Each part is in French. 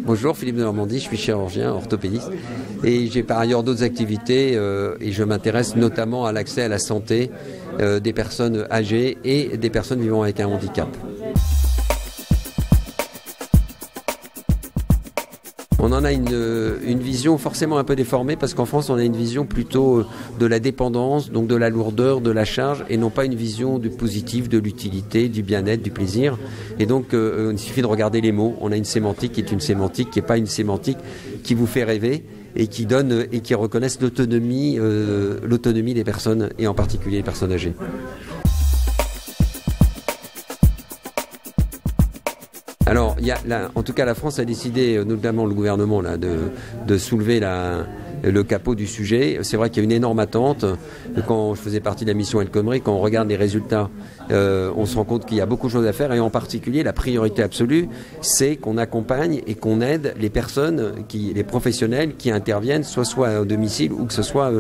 Bonjour, Philippe de Normandie, je suis chirurgien, orthopédiste et j'ai par ailleurs d'autres activités et je m'intéresse notamment à l'accès à la santé des personnes âgées et des personnes vivant avec un handicap. On en a une vision forcément un peu déformée parce qu'en France on a une vision plutôt de la dépendance, donc de la lourdeur, de la charge et non pas une vision du positif, de l'utilité, du bien-être, du plaisir. Et donc il suffit de regarder les mots. On a une sémantique qui est une sémantique qui n'est pas une sémantique qui vous fait rêver et qui donne et qui reconnaisse l'autonomie des personnes et en particulier les personnes âgées. Alors, en tout cas, la France a décidé, notamment le gouvernement, de soulever le capot du sujet. C'est vrai qu'il y a une énorme attente. Quand je faisais partie de la mission El Khomri, quand on regarde les résultats, on se rend compte qu'il y a beaucoup de choses à faire. Et en particulier, la priorité absolue, c'est qu'on accompagne et qu'on aide les personnes, les professionnels qui interviennent, soit au domicile ou que ce soit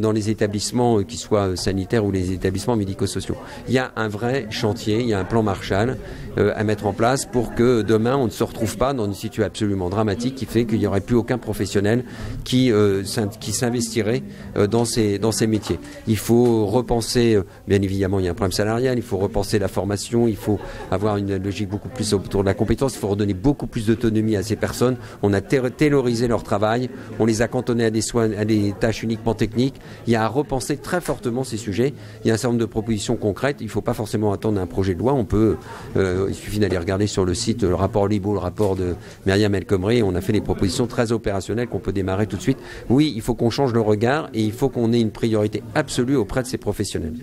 dans les établissements, qui soient sanitaires ou les établissements médico-sociaux. Il y a un vrai chantier, il y a un plan Marshall à mettre en place pour que demain on ne se retrouve pas dans une situation absolument dramatique qui fait qu'il n'y aurait plus aucun professionnel qui s'investirait dans ces métiers. Il faut repenser, bien évidemment il y a un problème salarial, il faut repenser la formation, il faut avoir une logique beaucoup plus autour de la compétence, il faut redonner beaucoup plus d'autonomie à ces personnes. On a taylorisé leur travail, on les a cantonnés à des tâches uniquement techniques. Il y a à repenser très fortement ces sujets. Il y a un certain nombre de propositions concrètes, il ne faut pas forcément attendre un projet de loi, il suffit d'aller regarder sur le site le rapport Libault, le rapport de Myriam El Khomri, on a fait des propositions très opérationnelles qu'on peut démarrer tout de suite. Oui, il faut qu'on change le regard et il faut qu'on ait une priorité absolue auprès de ces professionnels.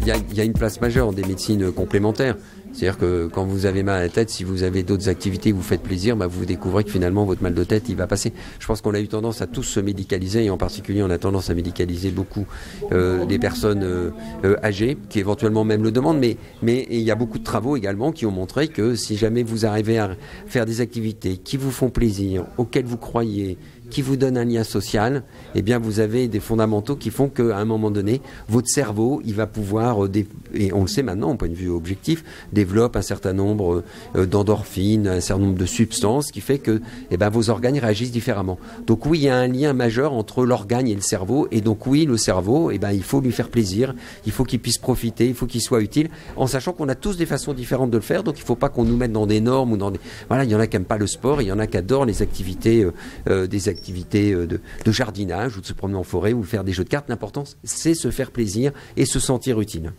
Il y a une place majeure des médecines complémentaires. C'est-à-dire que quand vous avez mal à la tête, si vous avez d'autres activités, vous faites plaisir, vous découvrez que finalement votre mal de tête, il va passer. Je pense qu'on a eu tendance à tous se médicaliser et en particulier on a tendance à médicaliser beaucoup des personnes âgées qui éventuellement même le demandent. Mais il y a beaucoup de travaux également qui ont montré que si jamais vous arrivez à faire des activités qui vous font plaisir, auxquelles vous croyez, qui vous donne un lien social, eh bien vous avez des fondamentaux qui font qu'à un moment donné, votre cerveau, il va pouvoir, et on le sait maintenant, au point de vue objectif, développe un certain nombre d'endorphines, un certain nombre de substances, qui fait que vos organes réagissent différemment. Donc oui, il y a un lien majeur entre l'organe et le cerveau, et donc oui, le cerveau, il faut lui faire plaisir, il faut qu'il puisse profiter, il faut qu'il soit utile, en sachant qu'on a tous des façons différentes de le faire, donc il ne faut pas qu'on nous mette dans des normes ou dans des... Voilà, il y en a qui n'aiment pas le sport, il y en a qui adorent les activités, des activités de jardinage ou de se promener en forêt ou faire des jeux de cartes. L'important, c'est se faire plaisir et se sentir utile.